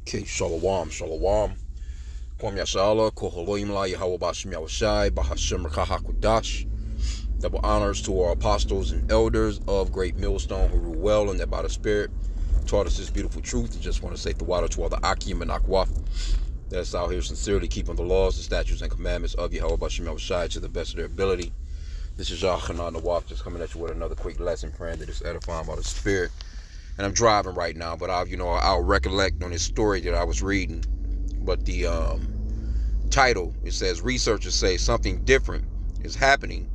Okay, shalom, shalom. Kwam Yashala, Koholoim La Yahweh Bashim Yahushai, Bahashim Rakahakudash. Double honors to our apostles and elders of Great Millstone who rule well and that by the Spirit taught us this beautiful truth. I just want to say the water to all the H.I.M and Akwaf that's out here sincerely keeping the laws, the statutes, and commandments of Yahweh Bashim Yahushai to the best of their ability. This is Yachanan Nawaf just coming at you with another quick lesson, praying that it's edifying by the Spirit. And I'm driving right now, but I'll recollect on this story that I was reading. But the title, it says researchers say something different is happening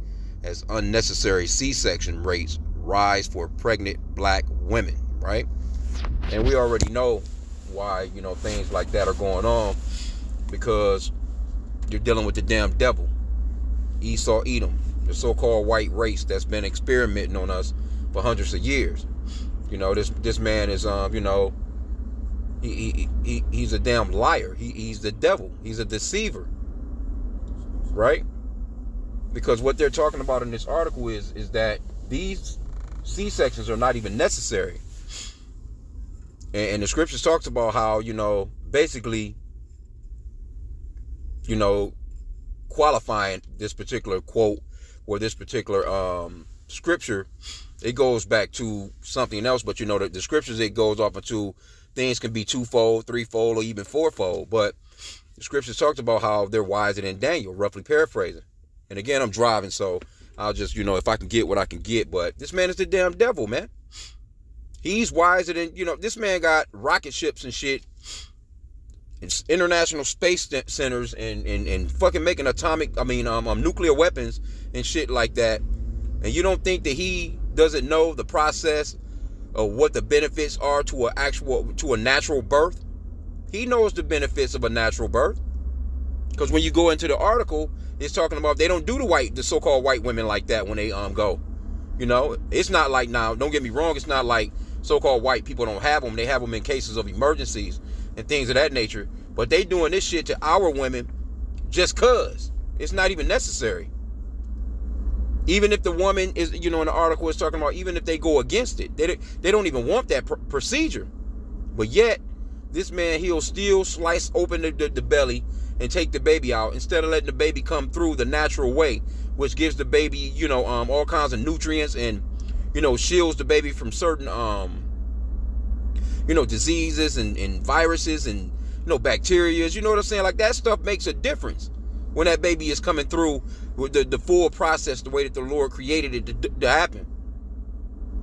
as unnecessary C-section rates rise for pregnant black women, right? And we already know why things like that are going on, because you're dealing with the damn devil, Esau, Edom, the so-called white race that's been experimenting on us for hundreds of years. This man is he's a damn liar. He's the devil. He's a deceiver, right? Because what they're talking about in this article is that these C-sections are not even necessary. And the scriptures talks about how basically qualifying this particular quote or this particular scripture. It goes back to something else, but the scriptures, it goes off into things can be twofold, threefold, or even fourfold. But the scriptures talked about how they're wiser than Daniel, roughly paraphrasing. And again, I'm driving, so I'll just, if I can get what I can get. But this man is the damn devil, man. He's wiser than, this man got rocket ships and shit, and international space centers, and fucking making nuclear weapons and shit like that. And you don't think that he doesn't know the process of what the benefits are to a natural birth? He knows the benefits of a natural birth, because when you go into the article, it's talking about they don't do the so-called white women like that when they go. It's not like, now, don't get me wrong, it's not like so-called white people don't have them. They have them in cases of emergencies and things of that nature. But they doing this shit to our women just cause. It's not even necessary. Even if the woman is, in the article is talking about, even if they go against it, they don't even want that procedure. But yet, this man, he'll still slice open the belly and take the baby out instead of letting the baby come through the natural way, which gives the baby, all kinds of nutrients and, shields the baby from certain, diseases and viruses and, bacteria. You know what I'm saying? Like, that stuff makes a difference when that baby is coming through with the full process, the way that the Lord created it to happen.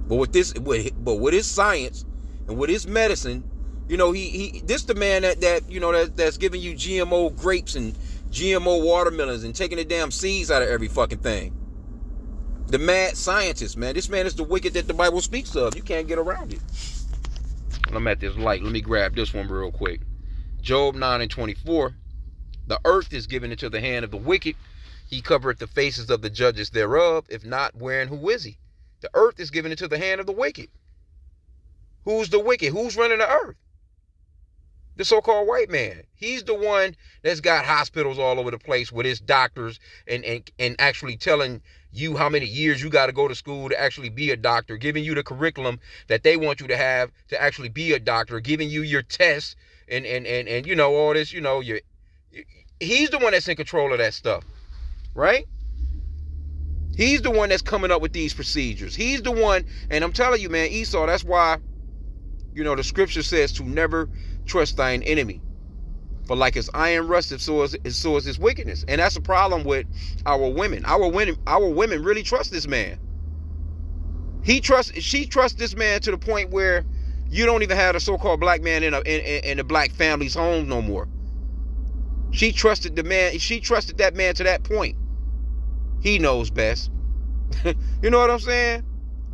But with his science and with his medicine, this the man that's giving you GMO grapes and GMO watermelons and taking the damn seeds out of every fucking thing. The mad scientist, man. This man is the wicked that the Bible speaks of. You can't get around it. I'm at this light. Let me grab this one real quick. Job 9:24. The earth is given into the hand of the wicked. He covereth the faces of the judges thereof. If not, wherein who is he? The earth is given into the hand of the wicked. Who's the wicked? Who's running the earth? The so-called white man. He's the one that's got hospitals all over the place with his doctors and actually telling you how many years you got to go to school to actually be a doctor, giving you the curriculum that they want you to have to actually be a doctor, giving you your tests and all this, he's the one that's in control of that stuff, right? He's the one that's coming up with these procedures. He's the one, and I'm telling you, man, Esau, that's why, the scripture says to never trust thine enemy. For like as iron rusteth, so is his wickedness. And that's the problem with our women. Our women really trust this man. She trusts this man to the point where you don't even have a so-called black man in a black family's home no more. She trusted the man. She trusted that man to that point. He knows best. You know what I'm saying?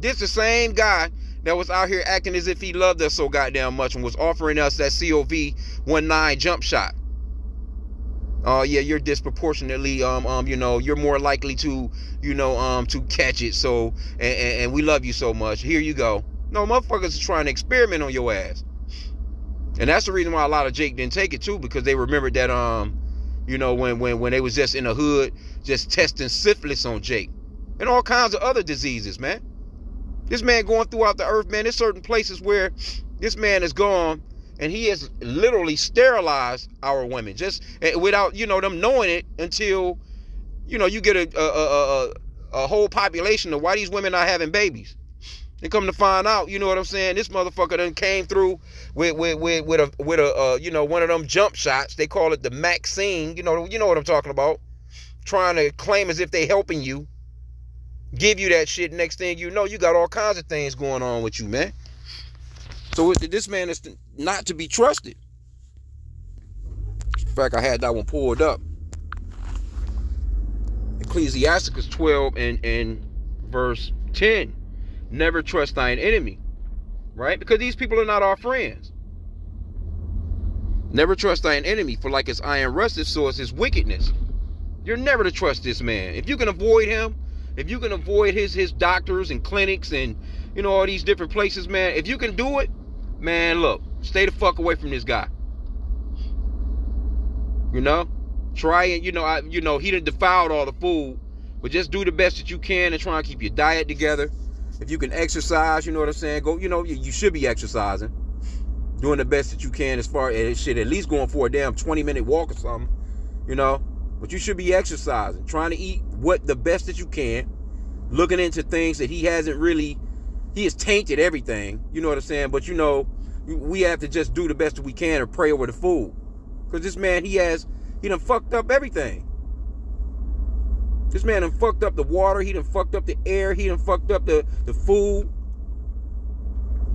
This the same guy that was out here acting as if he loved us so goddamn much and was offering us that COV-19 jump shot. Oh yeah, you're disproportionately, you're more likely to, to catch it. So, and we love you so much. Here you go. No, motherfuckers is trying to experiment on your ass. And that's the reason why a lot of Jake didn't take it too, because they remembered that, when they was just in the hood, just testing syphilis on Jake and all kinds of other diseases, man. This man going throughout the earth, man. There's certain places where this man is gone And he has literally sterilized our women just without, them knowing it until, you get a whole population of why these women not having babies. And come to find out, you know what I'm saying? This motherfucker done came through with a one of them jump shots. They call it the Maxine. You know what I'm talking about. Trying to claim as if they helping you, give you that shit. Next thing you know, you got all kinds of things going on with you, man. So this man is not to be trusted. In fact, I had that one pulled up. Ecclesiasticus 12 and verse 10. Never trust thine enemy, right? Because these people are not our friends. Never trust thine enemy, for like as iron rusteth, so is his wickedness. You're never to trust this man. If you can avoid him, if you can avoid his doctors and clinics and, all these different places, man, if you can do it, man, look, stay the fuck away from this guy. Try it, he done defiled all the food, but just do the best that you can and try and keep your diet together. If you can exercise, you know what I'm saying? Go, you should be exercising. Doing the best that you can as far as shit, at least going for a damn 20-minute walk or something, But you should be exercising, trying to eat the best that you can, looking into things that he has tainted everything, you know what I'm saying? But we have to just do the best that we can and pray over the food. Because this man, he done fucked up everything. This man done fucked up the water. He done fucked up the air. He done fucked up the food.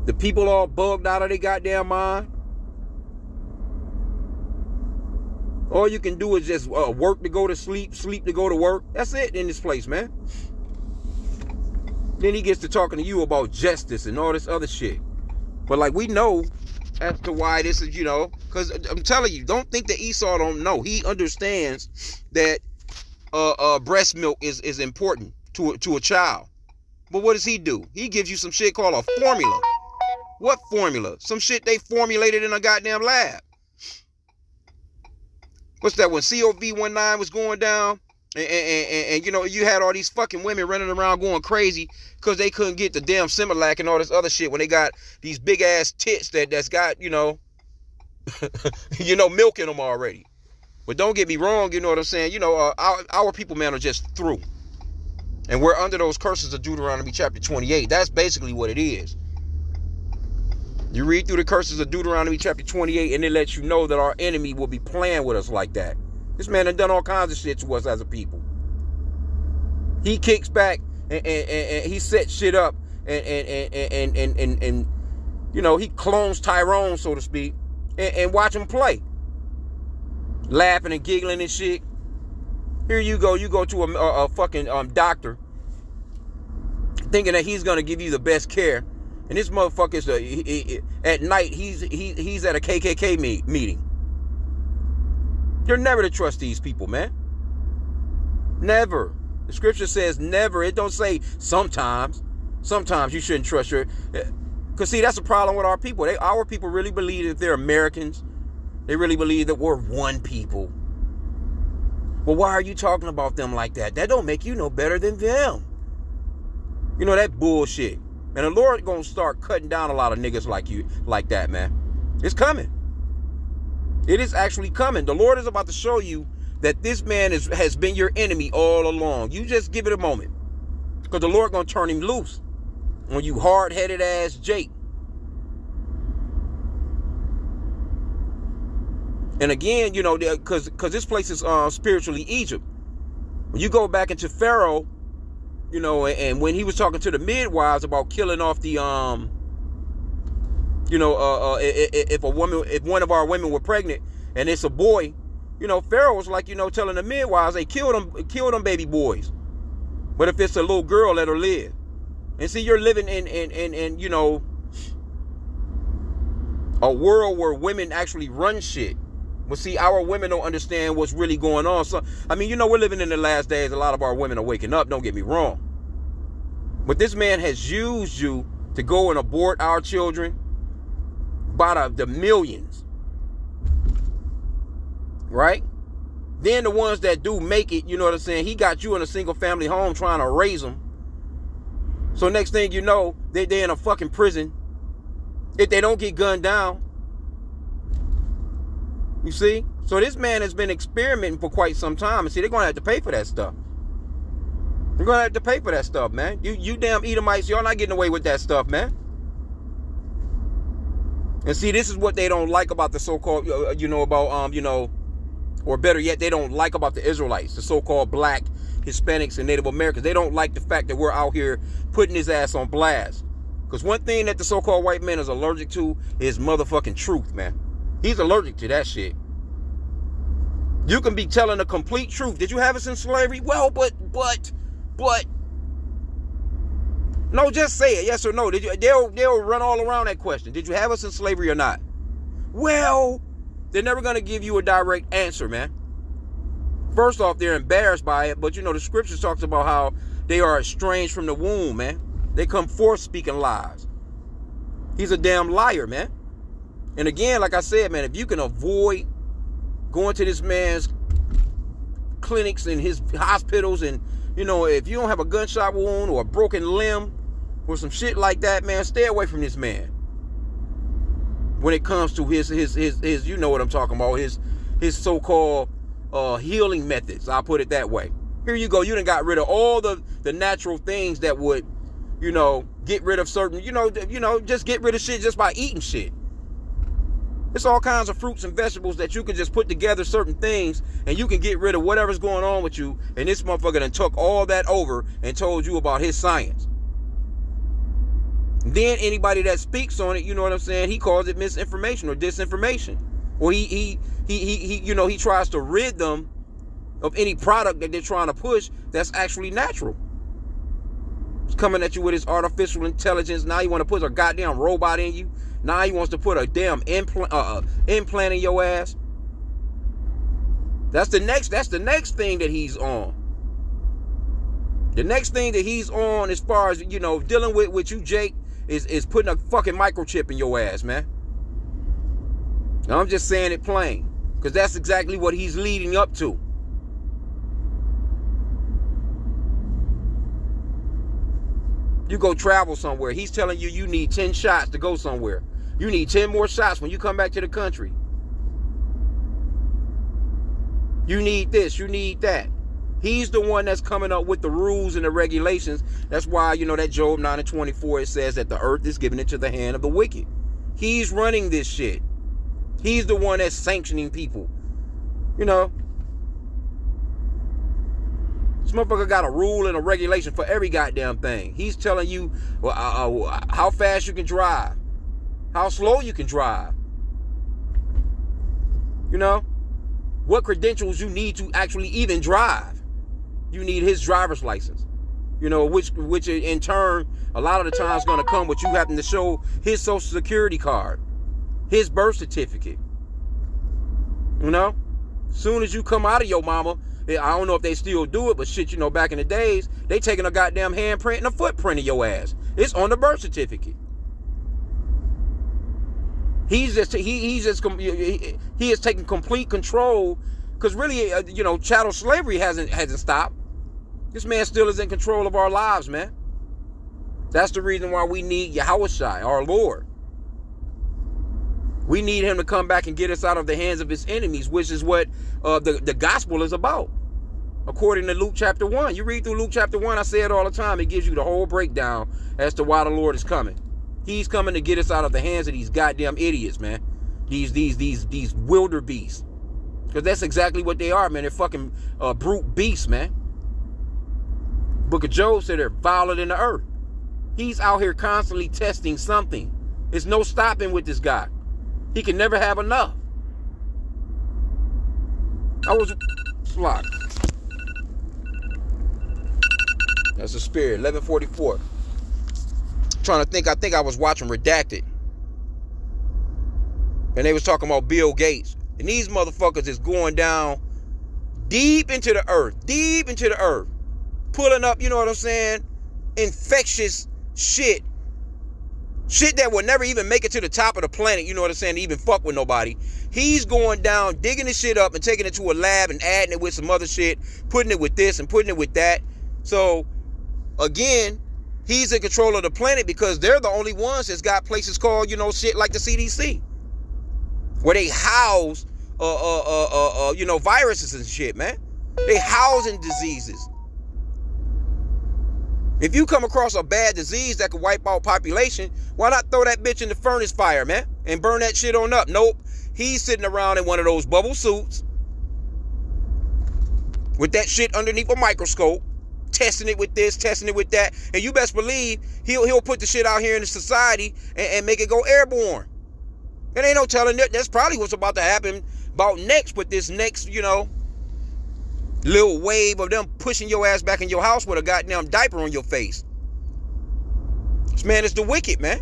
The people all bugged out of their goddamn mind. All you can do is just work to go to sleep, sleep to go to work. That's it in this place, man. Then he gets to talking to you about justice and all this other shit. But like we know as to why this is, because I'm telling you, don't think that Esau don't know. He understands that breast milk is important to a child. But what does he do? He gives you some shit called a formula. What formula? Some shit they formulated in a goddamn lab. What's that when COV19 was going down? And you had all these fucking women running around going crazy because they couldn't get the damn Similac and all this other shit when they got these big ass tits that's got, milk in them already. But don't get me wrong, you know what I'm saying? Our people, man, are just through. And we're under those curses of Deuteronomy chapter 28. That's basically what it is. You read through the curses of Deuteronomy chapter 28 and it lets you know that our enemy will be playing with us like that. This man has done all kinds of shit to us as a people. He kicks back and he sets shit up and he clones Tyrone, so to speak, and watch him play. Laughing and giggling and shit. Here you go to a fucking doctor thinking that he's gonna give you the best care, and this motherfucker's at night he's at a KKK meeting. You're never to trust these people, man. Never. The scripture says never. It don't say sometimes. Sometimes you shouldn't trust because see, that's the problem with our people. Our people really believe that they're Americans. They really believe that we're one people. Well, why are you talking about them like that? That don't make you no better than them. That bullshit. And the Lord gonna start cutting down a lot of niggas like that, man. It's coming. It is actually coming. The Lord is about to show you that this man has been your enemy all along. You just give it a moment. Because the Lord gonna turn him loose on you hard-headed ass Jake. And again, because this place is spiritually Egypt. When you go back into Pharaoh, and when he was talking to the midwives about killing off the if one of our women were pregnant and it's a boy, Pharaoh was like, telling the midwives, they kill them baby boys. But if it's a little girl, let her live. And see, you're living in a world where women actually run shit. But see, our women don't understand what's really going on. So, we're living in the last days. A lot of our women are waking up, don't get me wrong. But this man has used you to go and abort our children by the millions. Right? Then the ones that do make it, you know what I'm saying? He got you in a single family home trying to raise them. So next thing you know, they're in a fucking prison. If they don't get gunned down, You see? So this man has been experimenting for quite some time. And see, they're going to have to pay for that stuff. They're going to have to pay for that stuff, man. You damn Edomites, y'all not getting away with that stuff, man. And see, this is what they don't like about the so-called, or better yet, they don't like about the Israelites, the so-called black, Hispanics, and Native Americans. They don't like the fact that we're out here putting his ass on blast. Because one thing that the so-called white man is allergic to is motherfucking truth, man. He's allergic to that shit. You can be telling the complete truth. Did you have us in slavery? Well, but. No, just say it, yes or no. They'll run all around that question. Did you have us in slavery or not? Well, they're never going to give you a direct answer, man. First off, they're embarrassed by it, but the scriptures talks about how they are estranged from the womb, man. They come forth speaking lies. He's a damn liar, man. And again, like I said, man, if you can avoid going to this man's clinics and his hospitals, and if you don't have a gunshot wound or a broken limb or some shit like that, man, stay away from this man. When it comes to his you know what I'm talking about, his so-called healing methods, I'll put it that way. Here you go, you done got rid of all the natural things that would, get rid of certain, just get rid of shit just by eating shit. It's all kinds of fruits and vegetables that you can just put together certain things and you can get rid of whatever's going on with you. And this motherfucker done took all that over and told you about his science. Then anybody that speaks on it, you know what I'm saying, he calls it misinformation or disinformation. Or he tries to rid them of any product that they're trying to push that's actually natural. He's coming at you with his artificial intelligence. Now he want to put a goddamn robot in you. Now he wants to put a damn implant in your ass. That's the next thing that he's on. The next thing that he's on, as far as dealing with you, Jake, is putting a fucking microchip in your ass, man. Now, I'm just saying it plain, because that's exactly what he's leading up to. You go travel somewhere, he's telling you need 10 shots to go somewhere. You need 10 more shots when you come back to the country. You need this, you need that. He's the one that's coming up with the rules and the regulations. That's why, that Job 9:24, it says that the earth is given into the hand of the wicked. He's running this shit. He's the one that's sanctioning people. This motherfucker got a rule and a regulation for every goddamn thing. He's telling you how fast you can drive, how slow you can drive. What credentials you need to actually even drive. You need his driver's license. Which in turn, a lot of the time is going to come with you having to show his social security card, his birth certificate. Soon as you come out of your mama, I don't know if they still do it, but shit, back in the days, they taking a goddamn handprint and a footprint of your ass. It's on the birth certificate. He is taking complete control, because really, chattel slavery hasn't stopped. This man still is in control of our lives, man. That's the reason why we need Yahushua, our Lord. We need him to come back and get us out of the hands of his enemies, which is what the gospel is about. According to Luke chapter 1. You read through Luke chapter 1, I say it all the time. It gives you the whole breakdown as to why the Lord is coming. He's coming to get us out of the hands of these goddamn idiots, man. These wildebeests. Because that's exactly what they are, man. They're fucking brute beasts, man. Book of Job said they're viler than the earth. He's out here constantly testing something. There's no stopping with this guy. He can never have enough. I was blocked. That's a spirit. 11:44. Trying to think. I think I was watching Redacted, and they was talking about Bill Gates, and these motherfuckers is going down deep into the earth, pulling up. You know what I'm saying? Infectious shit that will never even make it to the top of the planet, you know what I'm saying, to even fuck with nobody. He's going down, digging the shit up and taking it to a lab and adding it with some other shit, putting it with this and putting it with that. So, again, he's in control of the planet because they're the only ones that's got places called, shit like the CDC, where they house viruses and shit, man. They housing diseases. If you come across a bad disease that could wipe out population, why not throw that bitch in the furnace fire, man, and burn that shit on up? Nope. He's sitting around in one of those bubble suits with that shit underneath a microscope, testing it with this, testing it with that, and you best believe he'll put the shit out here in the society and make it go airborne. And ain't no telling that's probably what's about to happen about next with this next, little wave of them pushing your ass back in your house with a goddamn diaper on your face. This man is the wicked, man.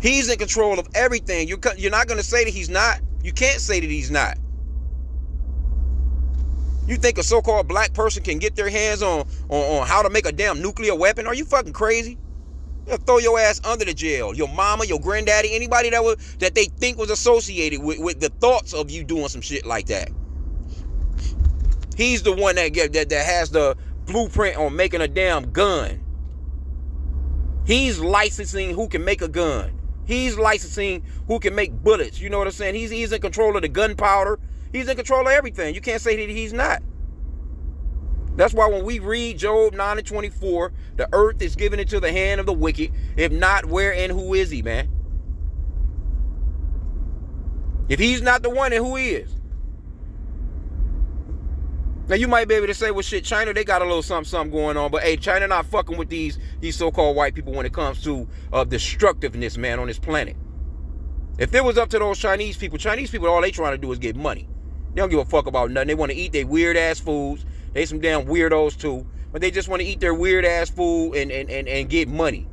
He's in control of everything. You're not going to say that he's not. You can't say that he's not. You think a so-called black person can get their hands on how to make a damn nuclear weapon? Are you fucking crazy? They'll throw your ass under the jail. Your mama, your granddaddy, anybody that they think was associated with the thoughts of you doing some shit like that. He's the one that has the blueprint on making a damn gun. He's licensing who can make a gun. He's licensing who can make bullets. You know what I'm saying? He's in control of the gunpowder. He's in control of everything. You can't say that he's not. That's why when we read Job 9:24, the earth is given into the hand of the wicked. If not, where and who is he, man? If he's not the one, then who is? Now you might be able to say, well, shit, China, they got a little something going on, but hey, China not fucking with these so-called white people when it comes to destructiveness, man, on this planet. If it was up to those Chinese people, all they trying to do is get money. They don't give a fuck about nothing. They want to eat their weird ass foods. They some damn weirdos too, but they just want to eat their weird ass food and get money.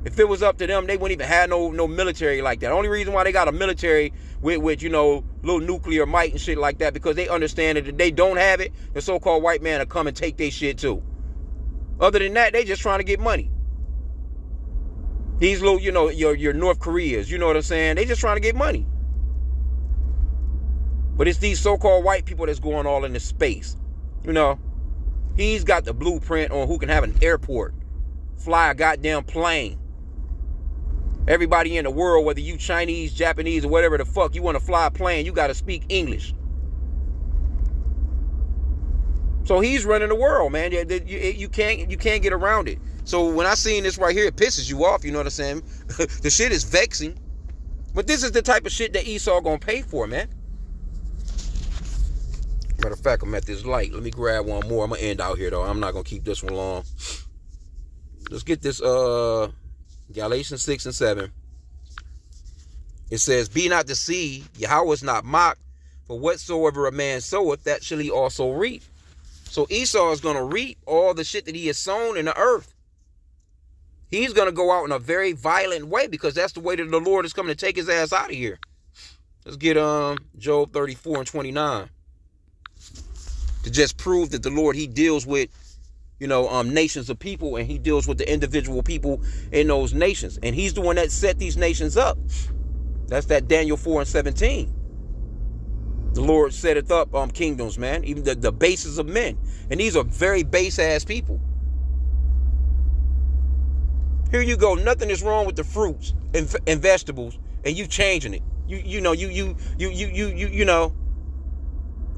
If it was up to them, they wouldn't even have no military like that. Only reason why they got a military with little nuclear might and shit like that, because they understand that if they don't have it, the so-called white man will come and take their shit too. Other than that, they just trying to get money. These little, your North Koreas, you know what I'm saying? They just trying to get money. But it's these so-called white people that's going all into space. He's got the blueprint on who can have an airport, fly a goddamn plane. Everybody in the world, whether you Chinese, Japanese, or whatever the fuck, you want to fly a plane, you got to speak English. So he's running the world, man. You can't get around it. So when I seen this right here, it pisses you off, you know what I'm saying? The shit is vexing. But this is the type of shit that Esau gonna pay for, man. Matter of fact, I'm at this light. Let me grab one more. I'm gonna end out here though. I'm not gonna keep this one long. Let's get this Galatians 6 and 7. It says, be not deceived, Yahweh is not mocked, for whatsoever a man soweth, that shall he also reap. So Esau is going to reap all the shit that he has sown in the earth. He's going to go out in a very violent way, because that's the way that the Lord is coming to take his ass out of here. Let's get Job 34 and 29. To just prove that the Lord, he deals with nations of people, and he deals with the individual people in those nations. And he's the one that set these nations up. That's that Daniel 4 and 17. The Lord setteth up kingdoms, man, even the bases of men. And these are very base ass people. Here you go. Nothing is wrong with the fruits and vegetables, and you changing it.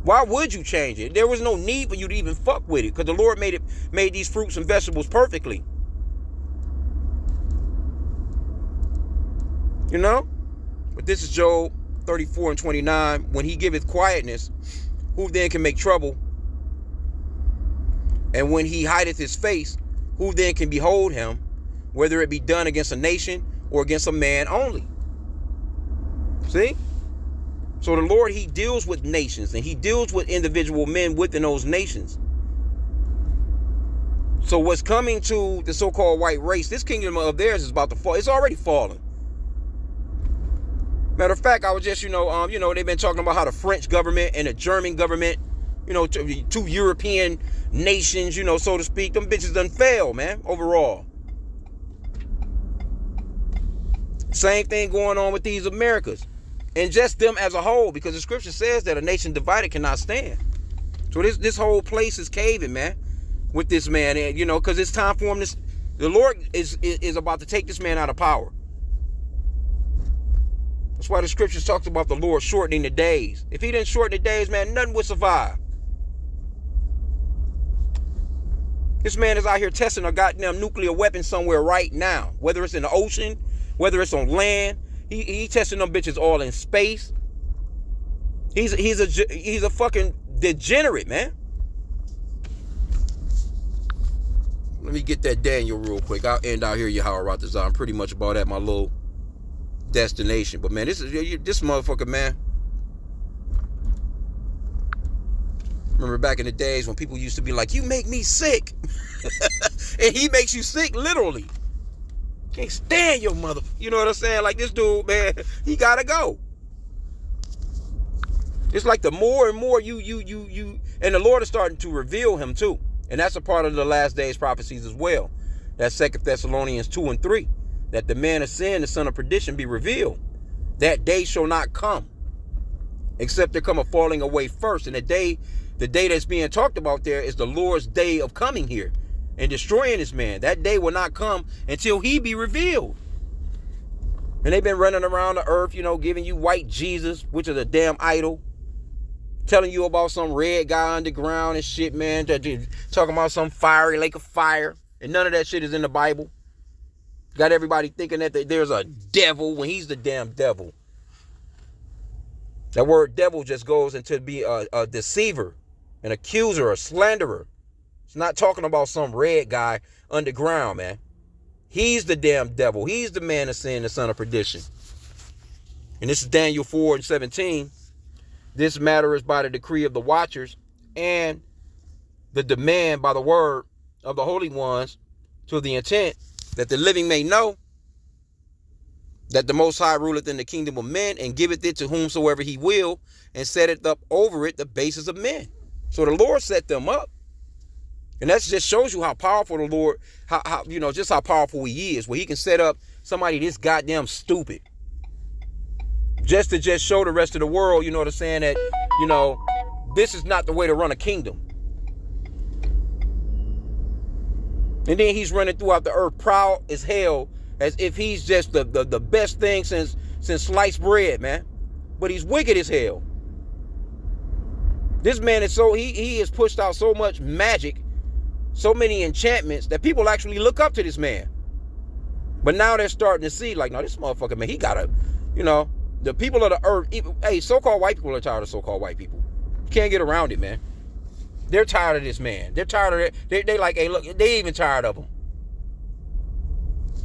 Why would you change it? There was no need for you to even fuck with it, because the Lord made these fruits and vegetables perfectly. But this is Job 34 and 29. When he giveth quietness, who then can make trouble? And when he hideth his face, who then can behold him? Whether it be done against a nation or against a man only. See? So the Lord, he deals with nations, and he deals with individual men within those nations. So what's coming to the so-called white race, this kingdom of theirs is about to fall. It's already fallen. Matter of fact, I was just, they've been talking about how the French government and the German government, two European nations, so to speak, them bitches done fail, man, overall. Same thing going on with these Americas. And just them as a whole, because the scripture says that a nation divided cannot stand. So this whole place is caving, man, with this man, because it's time for him to. The Lord is about to take this man out of power. That's why the scriptures talks about the Lord shortening the days. If he didn't shorten the days, man, nothing would survive. This man is out here testing a goddamn nuclear weapon somewhere right now. Whether it's in the ocean, whether it's on land. He testing them bitches all in space. He's a fucking degenerate, man. Let me get that Daniel real quick. I'll end out here, Yahweh. I'm pretty much about at my little destination. But man, this motherfucker, man. Remember back in the days when people used to be like, you make me sick. And he makes you sick, literally. Can't stand your mother. You know what I'm saying? Like this dude, man, he gotta go. It's like the more and more you, and the Lord is starting to reveal him too. And that's a part of the last days prophecies as well. That's 2 Thessalonians 2 and 3. That the man of sin, the son of perdition, be revealed. That day shall not come, except there come a falling away first. And the day that's being talked about there is the Lord's day of coming here and destroying this man. That day will not come until he be revealed. And they've been running around the earth, giving you white Jesus, which is a damn idol. Telling you about some red guy underground and shit, man. Talking about some fiery lake of fire. And none of that shit is in the Bible. Got everybody thinking that there's a devil when he's the damn devil. That word devil just goes into be a deceiver, an accuser, a slanderer. It's not talking about some red guy underground, man. He's the damn devil. He's the man of sin, the son of perdition. And this is Daniel 4 and 17. This matter is by the decree of the watchers and the demand by the word of the holy ones, to the intent that the living may know that the Most High ruleth in the kingdom of men and giveth it to whomsoever he will, and setteth up over it the basis of men. So the Lord set them up. And that just shows you how powerful the Lord, how just how powerful he is, where he can set up somebody this goddamn stupid. Just to show the rest of the world, what I'm saying, that, this is not the way to run a kingdom. And then he's running throughout the earth proud as hell, as if he's just the best thing since sliced bread, man. But he's wicked as hell. This man is he has pushed out so much magic, so many enchantments, that people actually look up to this man. But now they're starting to see, like, no, this motherfucker, man, he gotta, the people of the earth, so-called white people are tired of so-called white people. You can't get around it, man. They're tired of this man. They're tired of it. They like, hey, look, they even tired of him.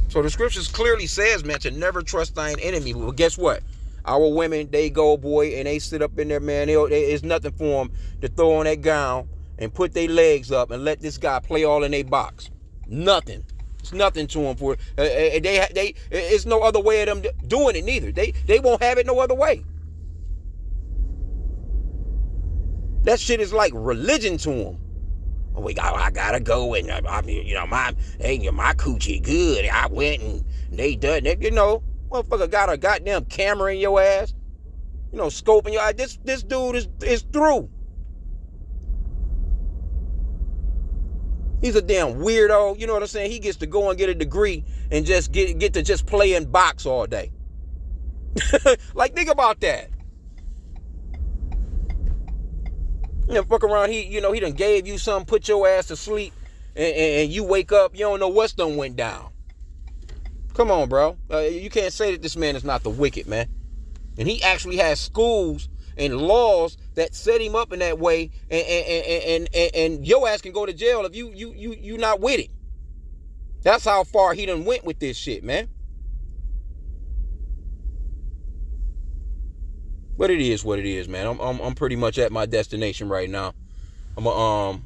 So the scriptures clearly says, man, to never trust thine enemy. Well, guess what? Our women, they go, boy, and they sit up in there, man. It's nothing for them to throw on that gown and put their legs up and let this guy play all in their box. Nothing. It's nothing to them for it. It's no other way of them doing it neither. They won't have it no other way. That shit is like religion to them. Oh, I gotta go and my coochie good. I went and they done it. Motherfucker got a goddamn camera in your ass. Scoping your eye. This dude is through. He's a damn weirdo. You know what I'm saying? He gets to go and get a degree and just get to just play in box all day. Like, think about that. Fuck around. He done gave you something, put your ass to sleep, and you wake up, you don't know what's done went down. Come on, bro. You can't say that this man is not the wicked, man. And he actually has schools and laws that set him up in that way, and your ass can go to jail if you not with it. That's how far he done went with this shit, man. But it is what it is, man. I'm pretty much at my destination right now. I'm gonna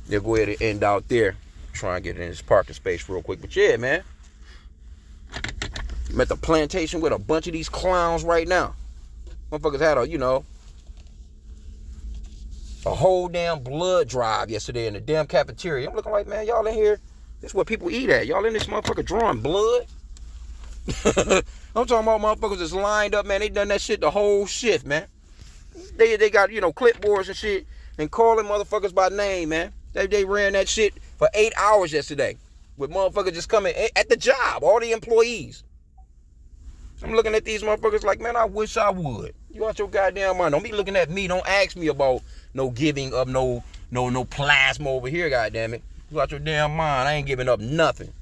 go ahead and end out there. Try and get in this parking space real quick. But yeah, man. I'm at the plantation with a bunch of these clowns right now. Motherfuckers had a whole damn blood drive yesterday in the damn cafeteria. I'm looking like, man, y'all in here, this is where people eat at. Y'all in this motherfucker drawing blood? I'm talking about motherfuckers that's lined up, man. They done that shit the whole shift, man. They got, clipboards and shit and calling motherfuckers by name, man. They ran that shit for 8 hours yesterday with motherfuckers just coming at the job, all the employees. I'm looking at these motherfuckers like, man, I wish I would. You want your goddamn mind. Don't be looking at me. Don't ask me about no giving up no plasma over here, goddamn it. You got your damn mind. I ain't giving up nothing.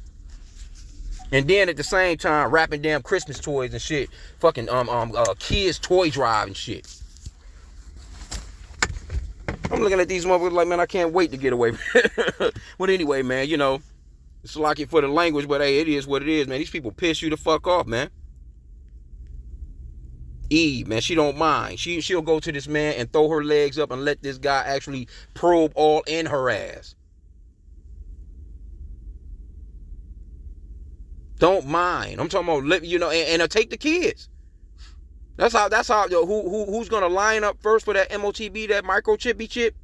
And then at the same time, wrapping damn Christmas toys and shit. Fucking kids toy drive and shit. I'm looking at these motherfuckers like, man, I can't wait to get away. But anyway, man, you know, it's lucky for the language, but hey, it is what it is, man. These people piss you the fuck off, man. Eve, man, she don't mind. She'll go to this man and throw her legs up and let this guy actually probe all in her ass. Don't mind. I'm talking about, you know, and take the kids. That's how who's gonna line up first for that MOTB, that microchippy chip?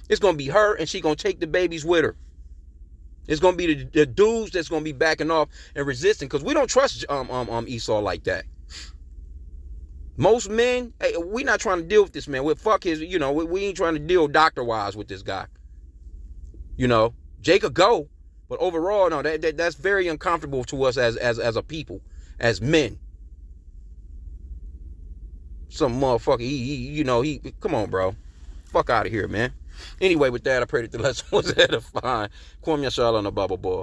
It's gonna be her, and she gonna take the babies with her. It's gonna be the dudes that's gonna be backing off and resisting, because we don't trust Esau like that. Most men, hey, we not trying to deal with this man. We fuck his, you know, we ain't trying to deal doctor-wise with this guy. You know, Jacob go, but overall, no, that's very uncomfortable to us as a people, as men. Some motherfucker, he come on, bro. Fuck out of here, man. Anyway, with that, I pray that the lesson was edifying. Kwame Yashala on the Bubble Boy.